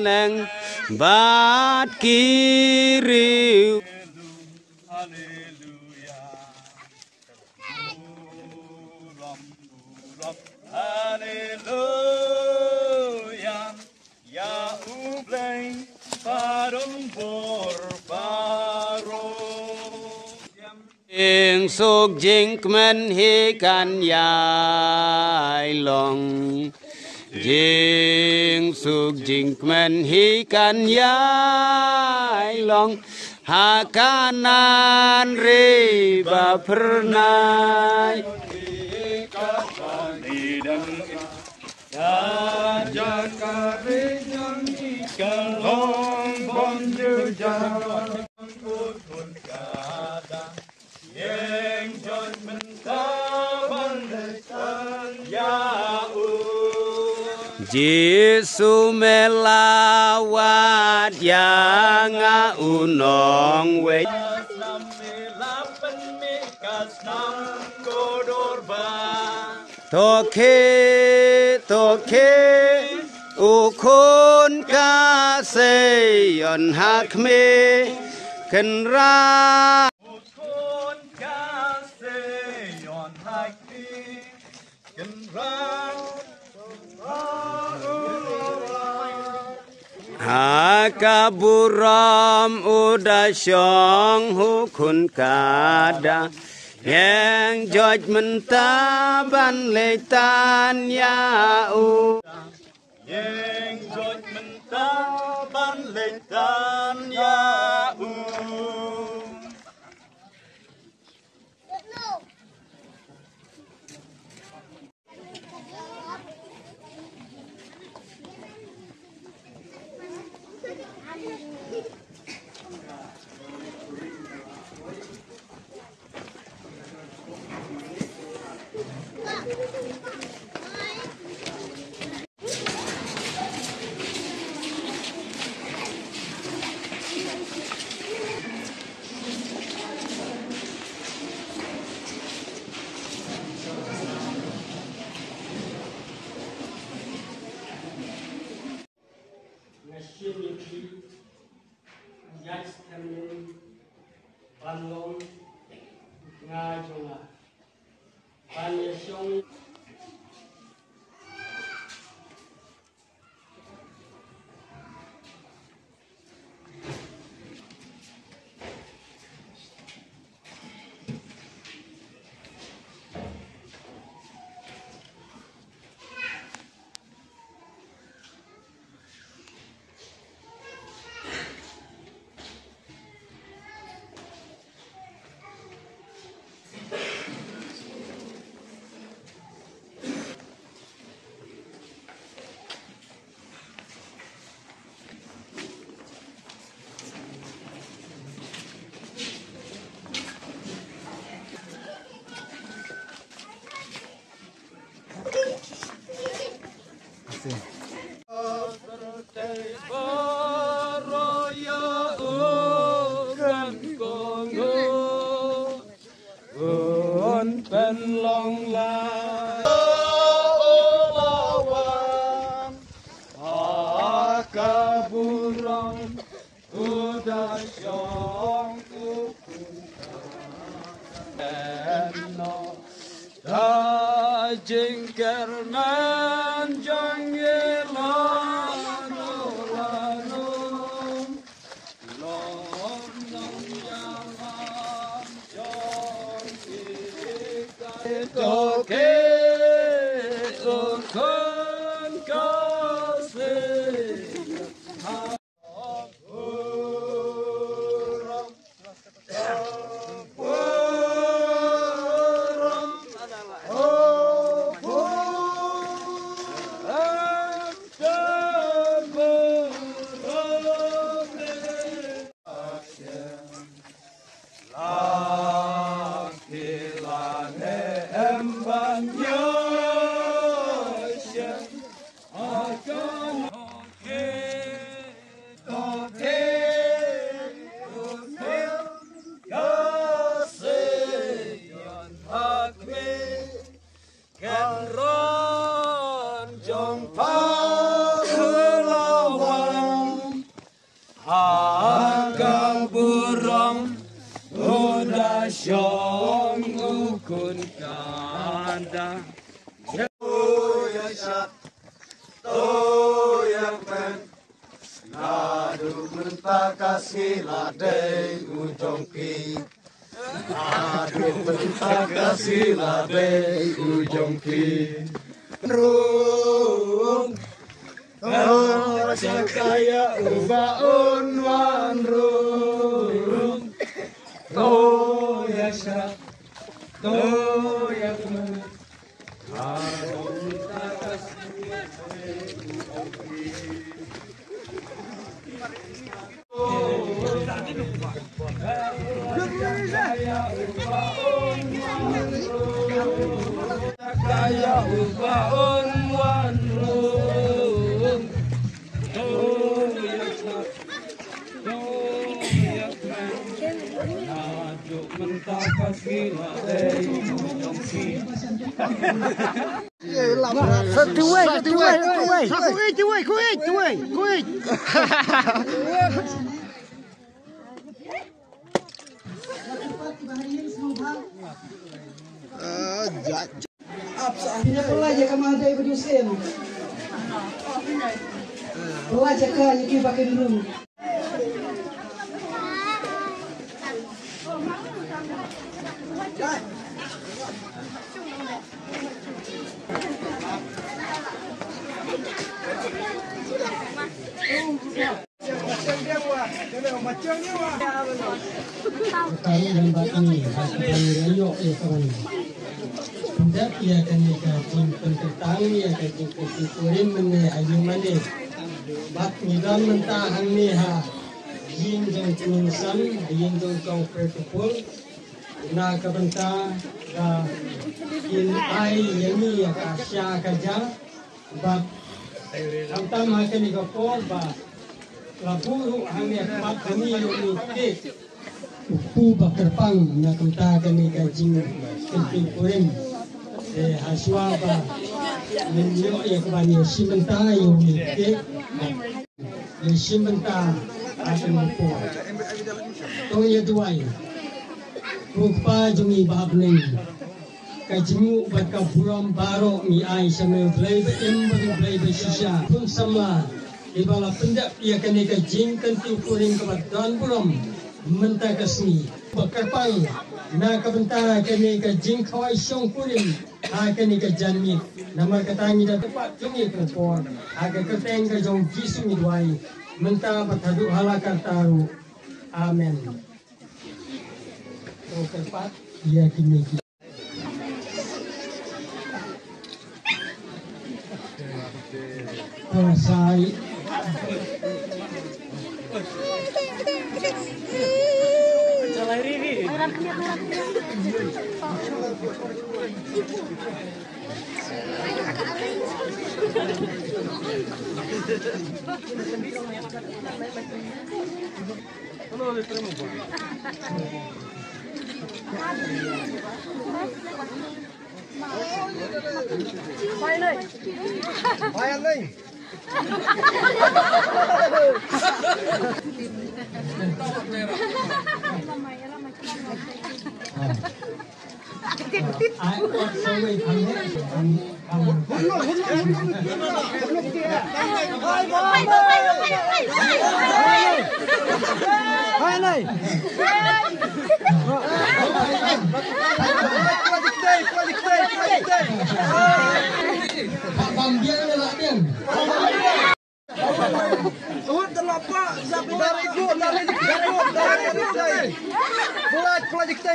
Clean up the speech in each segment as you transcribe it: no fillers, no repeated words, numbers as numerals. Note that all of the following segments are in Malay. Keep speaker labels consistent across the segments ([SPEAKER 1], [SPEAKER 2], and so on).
[SPEAKER 1] neng bat kiri.
[SPEAKER 2] Haleluya. Haleluya. Ya ubleng parung borparo.
[SPEAKER 1] Ing suk jing kmen hi kan yai long. Jing suk jing kmen hi kan yai long. Hakanan riba pernai.
[SPEAKER 2] Jaga renyang ikan long bonjer jalan pun kadang yang jon mentaban depan yau.
[SPEAKER 1] Jesu melawat yang unong we. Toke ukun kaseyon hakme kenra.
[SPEAKER 2] Ukun kaseyon hakme kenra.
[SPEAKER 1] Hakaburam udasyong hukun kada. Yang judgment taban letan yau.
[SPEAKER 2] Yang judgment taban letan yau.
[SPEAKER 1] Panlong ngajonga panyesong Jingkerman jangilano lanum lom nong yaman jangkika toke ukun kasih. Syong ukun kanda
[SPEAKER 2] Nadu mentakasi ladai ujongki Nadu mentakasi ladai ujongki Rung Sakaya ubaun wan rung Toyasha Toyakman Nadu mentakasi
[SPEAKER 1] Kaya ubaon wan rung Nadu mentakasi ladai ujongki
[SPEAKER 3] Pelajar kemana ibu Yusin? Pelajar ke yang pakai dulu.
[SPEAKER 4] Kami dan batang rayo kawan. Hendak ia akan dikajing pentang ia akan kesikurin mene ayu mane. Bat nidam mentahang neha. Yin jong kuninsan, yin jong kong pertupul. Na kabenta ka in ai yemi akasya kaja. Bat antam akan dikapol ba. Laburu hami akmat kami yung ikik. Upu bakerpang na kumta kami kajing kentikurin. Haswa ba ninyo ya kabani simenta yung ikik. Yung simenta akan upu. Toya duway. Rupa yung ibabling. Kajimu batka buram baro mi ay sa may blay ba blay ba sisya. Kung sama ibala pendak ia kena kajing kentikurin kebadan buram. Mentakasni bakarpang na kabentara kini ka jingkawai syong kurin kini ka janmi nama katangi da tepat jungi perempuan aga keteng ka jong jisu midwai menta patadu halakar taru amen o kerpat ia kini Persai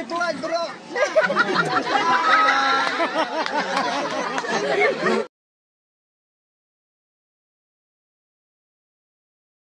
[SPEAKER 2] Pulat, bro.